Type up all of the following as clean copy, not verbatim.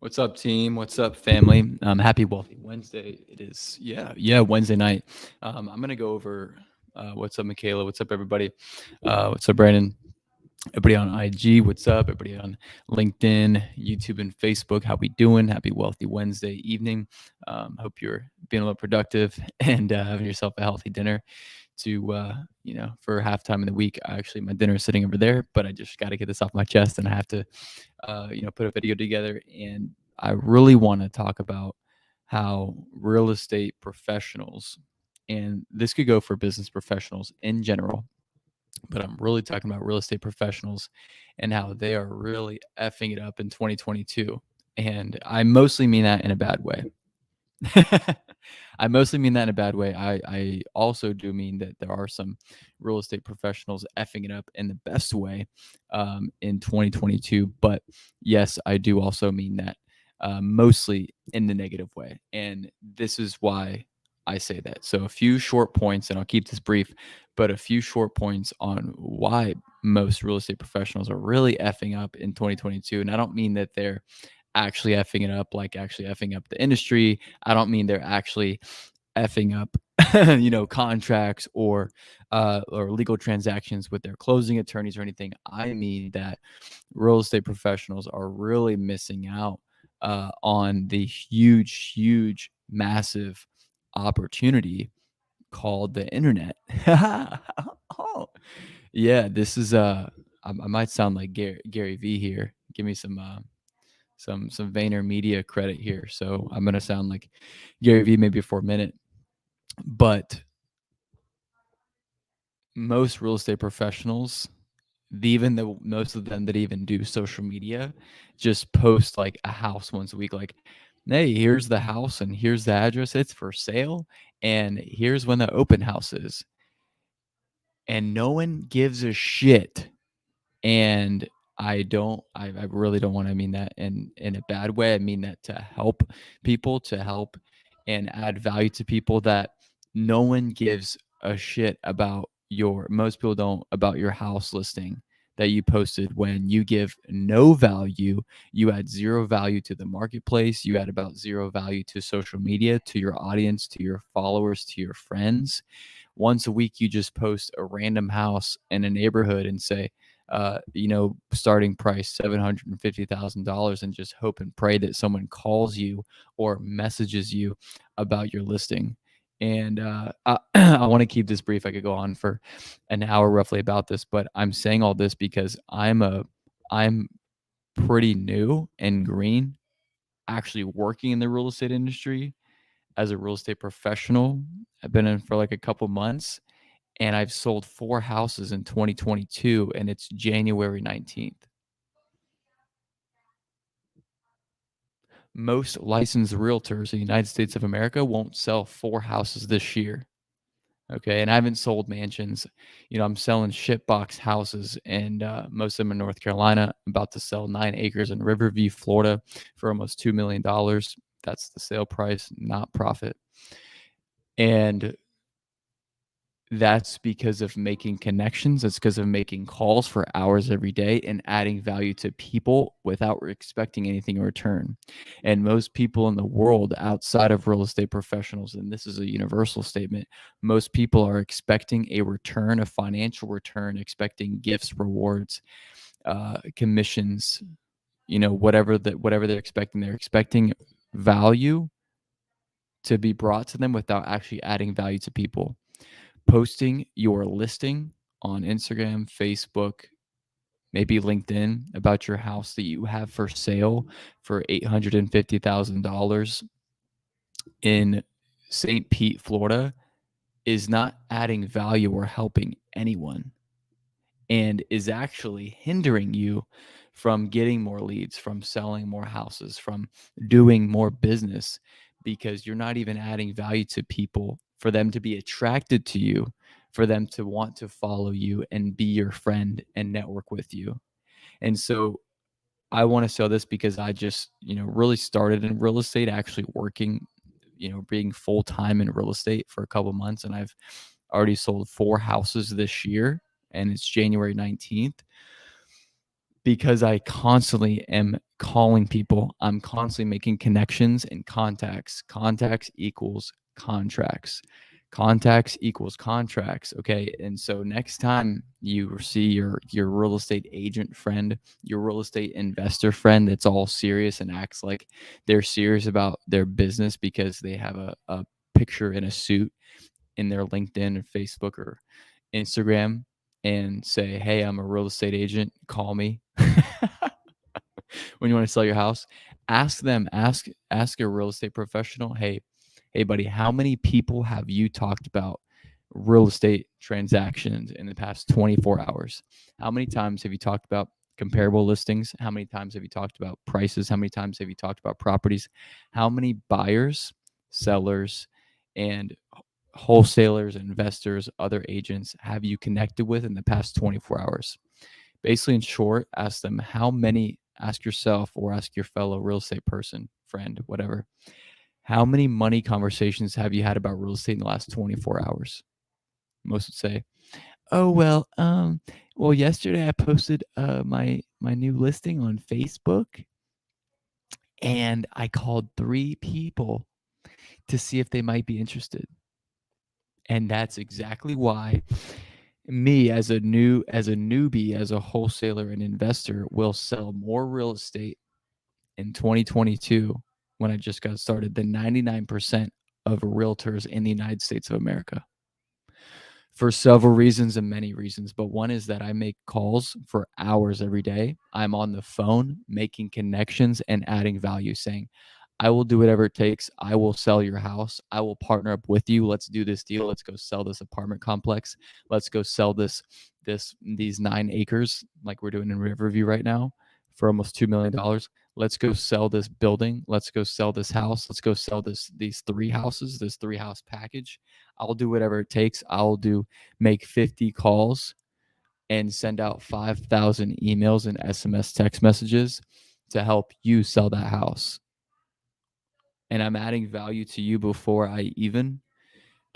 What's up, team? What's up, family? Happy Wealthy Wednesday. It is, Wednesday night. I'm gonna go over what's up, Michaela. What's up, everybody? What's up, Brandon? Everybody on IG. What's up? Everybody on LinkedIn, YouTube, and Facebook. How we doing? Happy Wealthy Wednesday evening. Hope you're being a little productive and having yourself a healthy dinner. For halftime in the week. Actually, my dinner is sitting over there, but I just got to get this off my chest, and I have to put a video together. And I really want to talk about how real estate professionals, and this could go for business professionals in general, but I'm really talking about real estate professionals and how they are really effing it up in 2022. And I mostly mean that in a bad way. I mostly mean that in a bad way. I also do mean that there are some real estate professionals effing it up in the best way in 2022. But yes, I do also mean that mostly in the negative way. And this is why I say that. So, a few short points, and I'll keep this brief, but a few short points on why most real estate professionals are really effing up in 2022. And I don't mean that they're actually effing it up, like actually effing up the industry. I don't mean they're actually effing up, contracts or legal transactions with their closing attorneys or anything. I mean that real estate professionals are really missing out on the huge, massive opportunity called the internet. Oh, yeah, this is I might sound like Gary V here. Give me some Vayner Media credit here. So I'm gonna sound like Gary Vee maybe for a minute, but most real estate professionals, even though most of them that even do social media, just post like a house once a week, like, hey, here's the house and here's the address. It's for sale, and here's when the open house is. And no one gives a shit. And I really don't want to mean that in a bad way. I mean that to help people, to help and add value to people, that no one gives a shit about most people don't, about your house listing that you posted, when you give no value. You add zero value to the marketplace. You add about zero value to social media, to your audience, to your followers, to your friends. Once a week, you just post a random house in a neighborhood and say, starting price $750,000, and just hope and pray that someone calls you or messages you about your listing. And I want to keep this brief. I could go on for an hour roughly about this, but I'm saying all this because I'm pretty new and green, actually working in the real estate industry as a real estate professional. I've been in for like a couple months, and I've sold 4 houses in 2022, and it's January 19th. Most licensed realtors in the United States of America won't sell 4 houses this year. Okay. And I haven't sold mansions. I'm selling shitbox houses, and most of them in North Carolina. I'm about to sell 9 acres in Riverview, Florida for almost $2 million. That's the sale price, not profit. And that's because of making connections. It's because of making calls for hours every day and adding value to people without expecting anything in return. And most people in the world outside of real estate professionals, and this is a universal statement, most people are expecting a return, a financial return, expecting gifts, rewards, commissions, whatever they're expecting. They're expecting value to be brought to them without actually adding value to people. Posting your listing on Instagram, Facebook, maybe LinkedIn about your house that you have for sale for $850,000 in St. Pete, Florida, is not adding value or helping anyone, and is actually hindering you from getting more leads, from selling more houses, from doing more business, because you're not even adding value to people for them to be attracted to you, for them to want to follow you and be your friend and network with you. And so I want to sell this because I just, really started in real estate, actually working, being full time in real estate for a couple months, and I've already sold 4 houses this year, and it's January 19th. because I constantly am calling people. I'm constantly making connections and contacts. Contacts equals contracts. Contacts equals contracts. Okay. And so next time you see your real estate agent friend, your real estate investor friend that's all serious and acts like they're serious about their business because they have a picture in a suit in their LinkedIn and Facebook or Instagram and say, "Hey, I'm a real estate agent. Call me." When you want to sell your house, ask them, ask a real estate professional, "Hey buddy, how many people have you talked about real estate transactions in the past 24 hours? How many times have you talked about comparable listings? How many times have you talked about prices? How many times have you talked about properties? How many buyers, sellers, and wholesalers, investors, other agents have you connected with in the past 24 hours?" Basically, in short, ask yourself or ask your fellow real estate person, friend, whatever, how many money conversations have you had about real estate in the last 24 hours? Most would say, "Oh, well, yesterday I posted my new listing on Facebook and I called 3 people to see if they might be interested." And that's exactly why me as a newbie, as a wholesaler and investor will sell more real estate in 2022 when I just got started than 99% of realtors in the United States of America for several reasons and many reasons. But one is that I make calls for hours every day. I'm on the phone making connections and adding value, saying, "I will do whatever it takes. I will sell your house. I will partner up with you. Let's do this deal. Let's go sell this apartment complex. Let's go sell these 9 acres like we're doing in Riverview right now for almost $2 million. Let's go sell this building. Let's go sell this house. Let's go sell these 3 houses, this 3-house package. I'll do whatever it takes. Make 50 calls and send out 5,000 emails and SMS text messages to help you sell that house. And I'm adding value to you before I even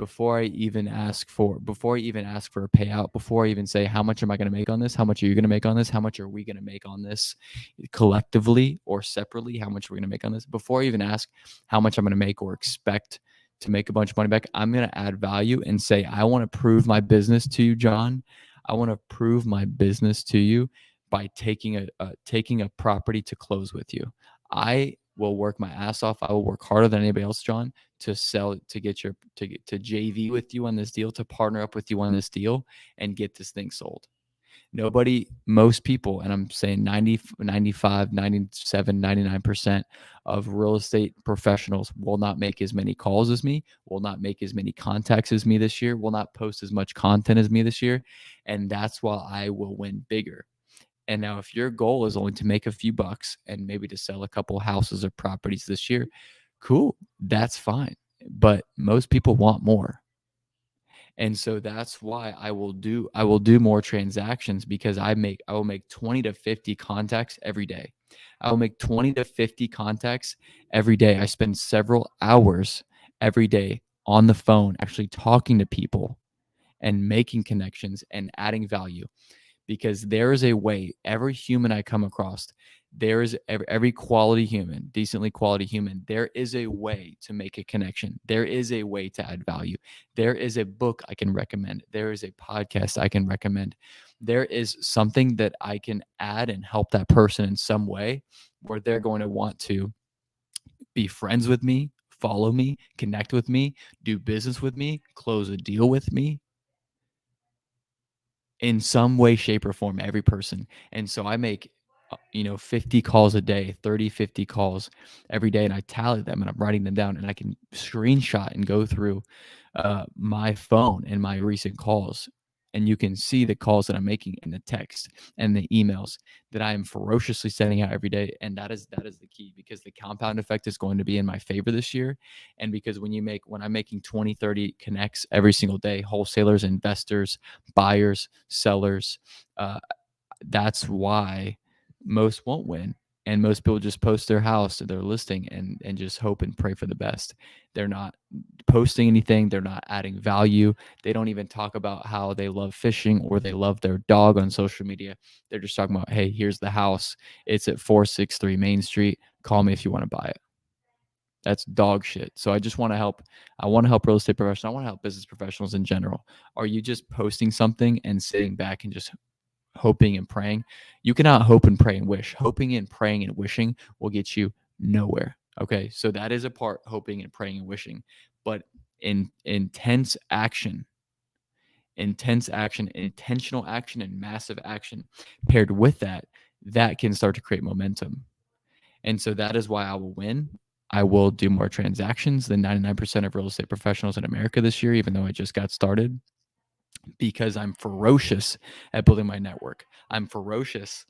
ask for a payout, before I even say, how much am I going to make on this? How much are you going to make on this? How much are we going to make on this collectively or separately? How much are we going to make on this? Before I even ask how much I'm going to make or expect to make a bunch of money back, I'm going to add value and say, I want to prove my business to you, John. I want to prove my business to you by taking a property to close with you. I will work my ass off. I will work harder than anybody else, John, to sell, to get to JV with you on this deal, to partner up with you on this deal and get this thing sold. Most people, and I'm saying 90, 95, 97, 99% of real estate professionals will not make as many calls as me, will not make as many contacts as me this year, will not post as much content as me this year. And that's why I will win bigger. And now, if your goal is only to make a few bucks and maybe to sell a couple houses or properties this year, cool, that's fine. But most people want more. And so that's why I will do more transactions, because I will make 20 to 50 contacts every day. I will make 20 to 50 contacts every day. I spend several hours every day on the phone actually talking to people and making connections and adding value, because there is a way. Every human I come across, there is every quality human, decently quality human, there is a way to make a connection. There is a way to add value. There is a book I can recommend. There is a podcast I can recommend. There is something that I can add and help that person in some way where they're going to want to be friends with me, follow me, connect with me, do business with me, close a deal with me, in some way, shape, or form, every person. And so I make 50 calls a day, 30, 50 calls every day, and I tally them and I'm writing them down, and I can screenshot and go through my phone and my recent calls, and you can see the calls that I'm making and the text and the emails that I am ferociously sending out every day. And that is the key, because the compound effect is going to be in my favor this year. And because when I'm making 20, 30 connects every single day, wholesalers, investors, buyers, sellers, that's why most won't win. And most people just post their house or their listing and just hope and pray for the best. They're not posting anything. They're not adding value. They don't even talk about how they love fishing or they love their dog on social media. They're just talking about, hey, here's the house. It's at 463 Main Street. Call me if you want to buy it. That's dog shit. So I just want to help. I want to help real estate professionals. I want to help business professionals in general. Are you just posting something and sitting back and just hoping and praying? You cannot hope and pray and wish. Hoping and praying and wishing will get you nowhere. Okay. So that is a part, hoping and praying and wishing. But in intense action, intentional action, and massive action paired with that, that can start to create momentum. And so that is why I will win. I will do more transactions than 99% of real estate professionals in America this year, even though I just got started, because I'm ferocious at building my network. I'm ferocious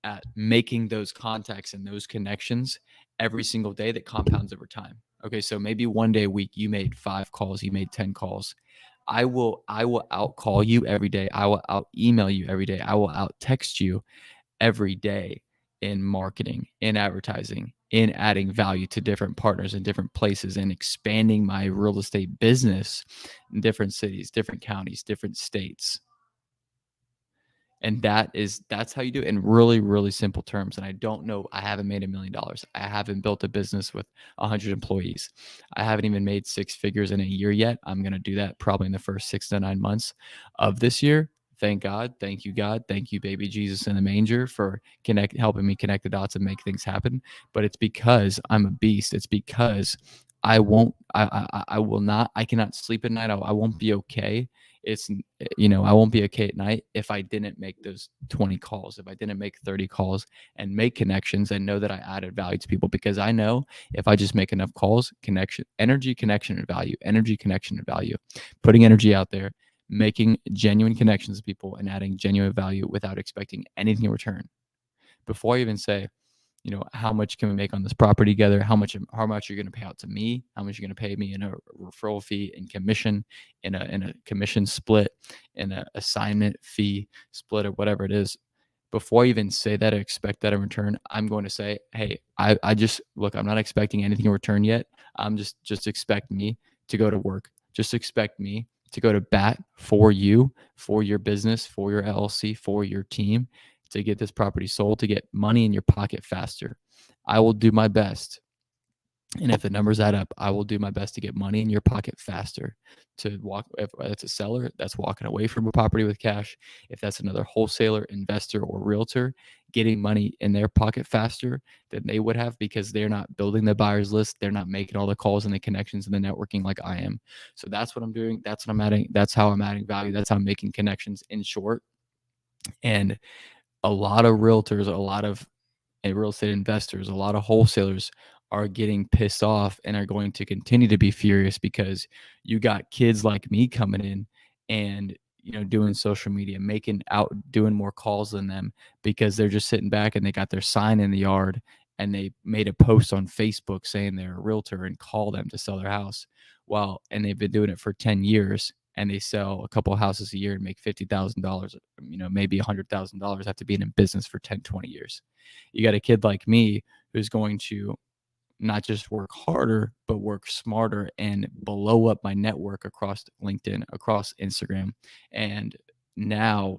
at making those contacts and those connections every single day that compounds over time. Okay, so maybe one day a week you made 5 calls, you made 10 calls. I will out call you every day. I will out email you every day. I will out text you every day in marketing, in advertising, in adding value to different partners in different places, and expanding my real estate business in different cities, different counties, different states. And that's how you do it in really, really simple terms. And I don't know, I haven't made $1 million. I haven't built a business with 100 employees. I haven't even made 6 figures in a year yet. I'm going to do that probably in the first 6 to 9 months of this year. Thank God. Thank you, God. Thank you, baby Jesus in the manger, for helping me connect the dots and make things happen. But it's because I'm a beast. It's because I will not, I cannot sleep at night. I won't be okay. It's, I won't be okay at night if I didn't make those 20 calls, if I didn't make 30 calls and make connections and know that I added value to people. Because I know if I just make enough calls, energy, connection, and value, putting energy out there, making genuine connections with people and adding genuine value without expecting anything in return. Before I even say, how much can we make on this property together? How much you're going to pay out to me? How much you're going to pay me in a referral fee, in commission, in a commission split, in an assignment fee split, or whatever it is. Before I even say that, I expect that in return. I'm going to say, hey, I just look. I'm not expecting anything in return yet. I'm just expect me to go to work. Just expect me to go to bat for you, for your business, for your LLC, for your team, to get this property sold, to get money in your pocket faster. I will do my best. And if the numbers add up, I will do my best to get money in your pocket faster. To walk, if that's a seller, that's walking away from a property with cash. If that's another wholesaler, investor, or realtor, getting money in their pocket faster than they would have, because they're not building the buyer's list. They're not making all the calls and the connections and the networking like I am. So that's what I'm doing. That's what I'm adding. That's how I'm adding value. That's how I'm making connections, in short. And a lot of realtors, a lot of real estate investors, a lot of wholesalers are getting pissed off and are going to continue to be furious, because you got kids like me coming in and doing social media, doing more calls than them, because they're just sitting back and they got their sign in the yard and they made a post on Facebook saying they're a realtor and call them to sell their house. And they've been doing it for 10 years, and they sell a couple of houses a year and make $50,000, maybe $100,000 after being in business for 10, 20 years. You got a kid like me who's going to not just work harder, but work smarter and blow up my network across LinkedIn, across Instagram. And now,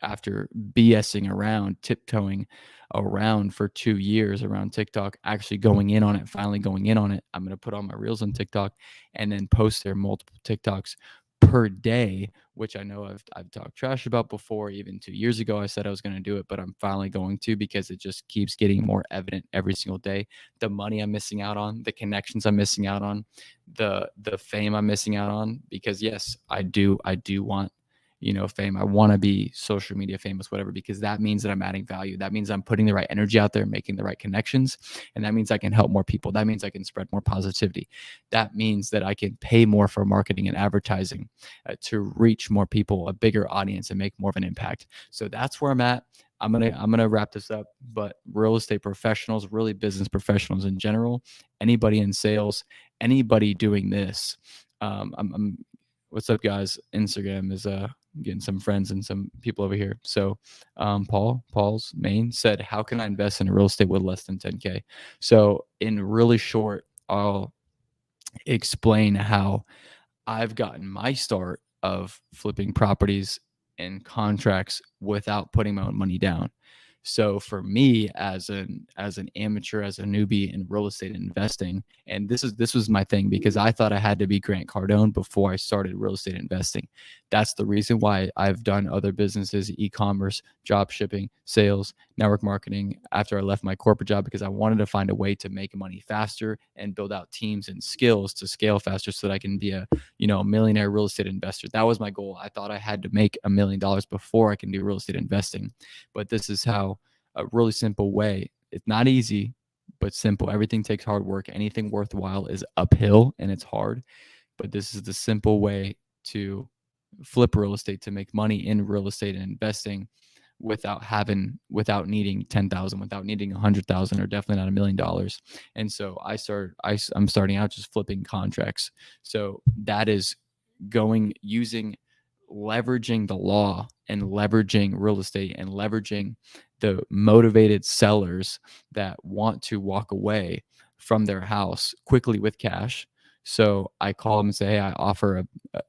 after BSing around, tiptoeing around for 2 years around TikTok, actually finally going in on it, I'm going to put all my reels on TikTok and then post their multiple TikToks per day, which I know I've talked trash about before. Even 2 years ago, I said I was going to do it, but I'm finally going to, because it just keeps getting more evident every single day. The money I'm missing out on, the connections I'm missing out on, the fame I'm missing out on, because yes, I do want fame. I want to be social media famous, whatever, because that means that I'm adding value. That means I'm putting the right energy out there, making the right connections. And that means I can help more people. That means I can spread more positivity. That means that I can pay more for marketing and advertising to reach more people, a bigger audience, and make more of an impact. So that's where I'm at. I'm gonna wrap this up. But real estate professionals, really business professionals in general, anybody in sales, anybody doing this, what's up, guys? Instagram is getting some friends and some people over here. So Paul's main said, how can I invest in real estate with less than 10K? So in really short, I'll explain how I've gotten my start of flipping properties and contracts without putting my own money down. So for me, as an amateur, as a newbie in real estate investing, and this was my thing, because I thought I had to be Grant Cardone before I started real estate investing. That's the reason why I've done other businesses, e-commerce, job shipping, sales, network marketing after I left my corporate job, because I wanted to find a way to make money faster and build out teams and skills to scale faster so that I can be a millionaire real estate investor. That was my goal. I thought I had to make $1 million before I can do real estate investing. But this is how a really simple way. It's not easy, but simple. Everything takes hard work. Anything worthwhile is uphill and it's hard. But this is the simple way to flip real estate, to make money in real estate and investing without needing 10,000, without needing 100,000, or definitely not $1 million. And so I'm starting out just flipping contracts. So that is leveraging the law and leveraging real estate and leveraging the motivated sellers that want to walk away from their house quickly with cash. So I call them and say, hey, I offer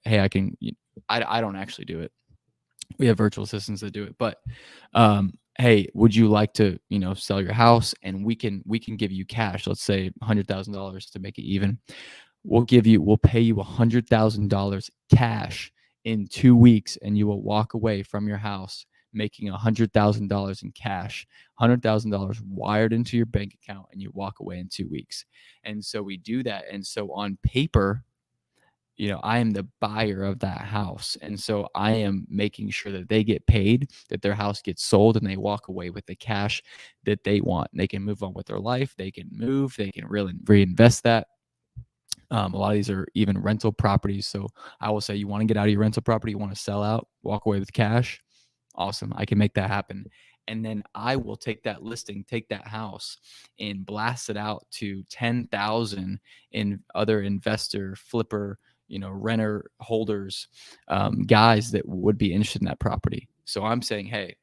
I don't actually do it. We have virtual assistants that do it, but hey, would you like to sell your house, and we can give you cash, let's say $100,000 to make it even. We'll pay you $100,000 cash in 2 weeks, and you will walk away from your house making $100,000 in cash, $100,000 wired into your bank account, and you walk away in 2 weeks. And so we do that. And so on paper, I am the buyer of that house. And so I am making sure that they get paid, that their house gets sold, and they walk away with the cash that they want. They can move on with their life. They can move. They can really reinvest that. A lot of these are even rental properties. So I will say, you want to get out of your rental property, you want to sell out, walk away with cash. Awesome. I can make that happen. And then I will take that listing, take that house, and blast it out to 10,000 in other investor, flipper, renter holders, guys that would be interested in that property. So I'm saying, hey,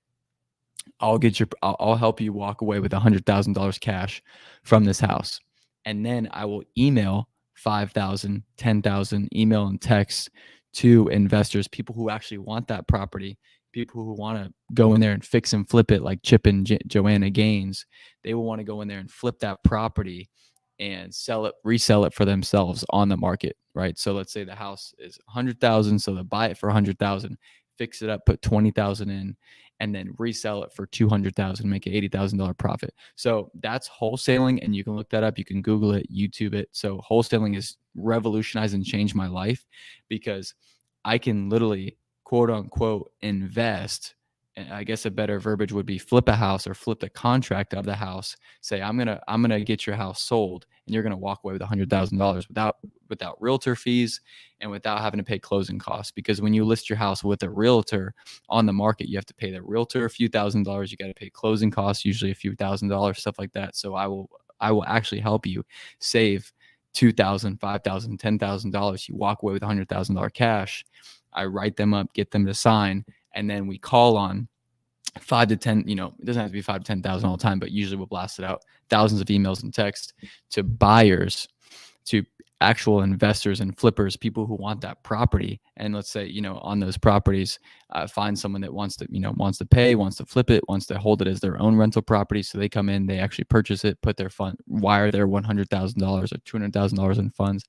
I'll help you walk away with $100,000 cash from this house. And then I will email 5,000, 10,000 email and text to investors, people who actually want that property, people who want to go in there and fix and flip it, like Chip and Joanna Gaines. They will want to go in there and flip that property and resell it for themselves on the market, right? So let's say the house is 100,000, so they'll buy it for 100,000, fix it up, put 20,000 in, and then resell it for 200,000, make an $80,000 profit. So that's wholesaling, and you can look that up. You can Google it, YouTube it. So wholesaling has revolutionized and changed my life, because I can literally, quote unquote, invest. And I guess a better verbiage would be flip a house, or flip the contract of the house. Say, I'm gonna get your house sold, and you're gonna walk away with $100,000 without realtor fees and without having to pay closing costs. Because when you list your house with a realtor on the market, you have to pay the realtor a few $1,000s. You got to pay closing costs, usually a few $1,000s, stuff like that. So I will actually help you save $2,000, $5,000, $10,000. You walk away with $100,000 cash. I write them up, get them to sign, and then we call on 5 to 10, it doesn't have to be 5 to 10,000 all the time, but usually we'll blast it out, thousands of emails and texts to buyers, to actual investors and flippers, people who want that property. And let's say, on those properties, find someone that wants to pay, wants to flip it, wants to hold it as their own rental property. So they come in, they actually purchase it, put their wire their $100,000 or $200,000 in funds,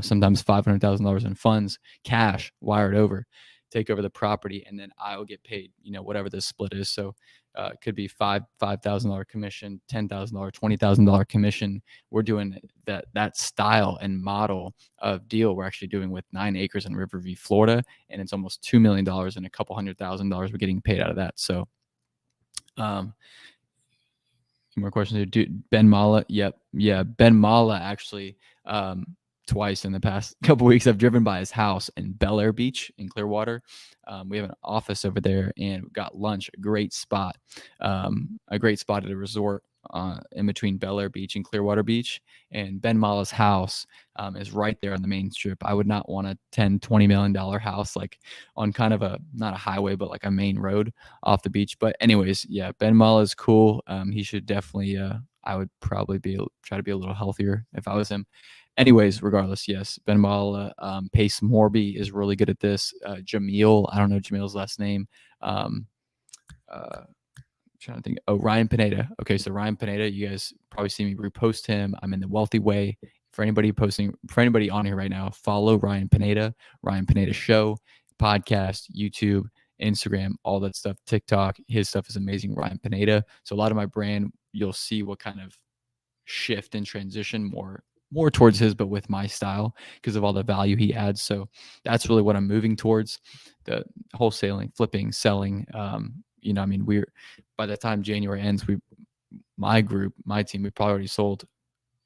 sometimes $500,000 in funds, cash, wired over, take over the property, and then I'll get paid, whatever the split is. So it could be $5,000 commission, $10,000, $20,000 commission. We're doing that style and model of deal we're actually doing with 9 acres in Riverview, Florida, and it's almost $2 million and a couple $100,000 we're getting paid out of that. So more questions here. Ben Mala. Yep. Yeah. Ben Mala actually, twice in the past couple weeks, I've driven by his house in Bel Air Beach in Clearwater. We have an office over there, and got lunch. A great spot at a resort in between Bel Air Beach and Clearwater Beach. And Ben Mala's house is right there on the main strip. I would not want a $10-20 million house like on kind of not a highway, but like a main road off the beach. But anyways, yeah, Ben Mala is cool. He should definitely, I would probably try to be a little healthier if I was him. Anyways, regardless, yes, Ben Mala, Pace Morby is really good at this. Jamil, I don't know Jamil's last name. Trying to think. Oh, Ryan Pineda. Okay, so Ryan Pineda, you guys probably see me repost him. I'm in the Wealthy Way. For anybody on here right now, follow Ryan Pineda Show, podcast, YouTube, Instagram, all that stuff, TikTok. His stuff is amazing. Ryan Pineda. So a lot of my brand, you'll see what kind of shift and transition more towards his, but with my style because of all the value he adds. So that's really what I'm moving towards: the wholesaling, flipping, selling. I mean, by the time January ends, my team, we probably already sold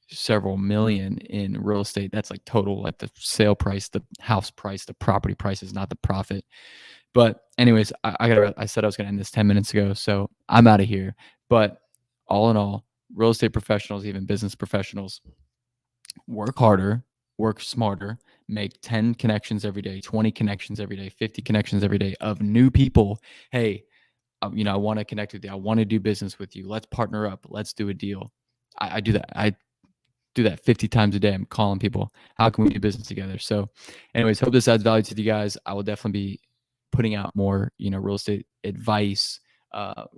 several million in real estate. That's like total, like the sale price, the house price, the property price is not the profit. But anyways, I said I was going to end this 10 minutes ago, so I'm out of here. But all in all, real estate professionals, even business professionals, work harder, work smarter, make 10 connections every day, 20 connections every day, 50 connections every day of new people. Hey, I want to connect with you. I want to do business with you. Let's partner up. Let's do a deal. I do that. I do that 50 times a day. I'm calling people. How can we do business together? So anyways, hope this adds value to you guys. I will definitely be putting out more, real estate advice,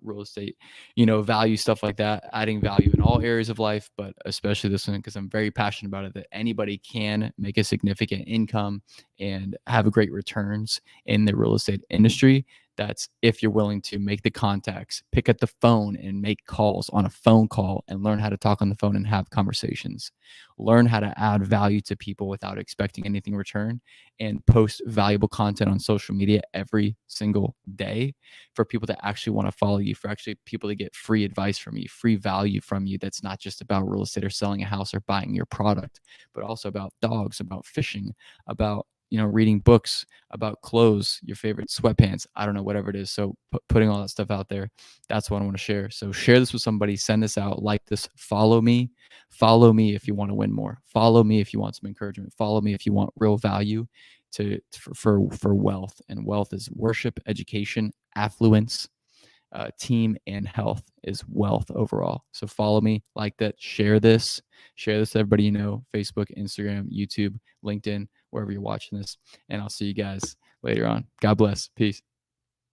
real estate, value, stuff like that, adding value in all areas of life, but especially this one, because I'm very passionate about it, that anybody can make a significant income and have great returns in the real estate industry. That's if you're willing to make the contacts, pick up the phone and make calls on a phone call and learn how to talk on the phone and have conversations. Learn how to add value to people without expecting anything in return, and post valuable content on social media every single day for people to actually want to follow you, for actually people to get free advice from you, free value from you. That's not just about real estate or selling a house or buying your product, but also about dogs, about fishing, about reading books, about clothes, your favorite sweatpants, I don't know, whatever it is. So putting all that stuff out there, that's what I want to share. So share this with somebody, send this out, like this, follow me if you want to win more. Follow me if you want some encouragement. Follow me if you want real value for wealth. And wealth is worship, education, affluence, team, and health is wealth overall. So follow me, like that, share this to everybody you know, Facebook, Instagram, YouTube, LinkedIn, wherever you're watching this. And I'll see you guys later on. God bless. Peace.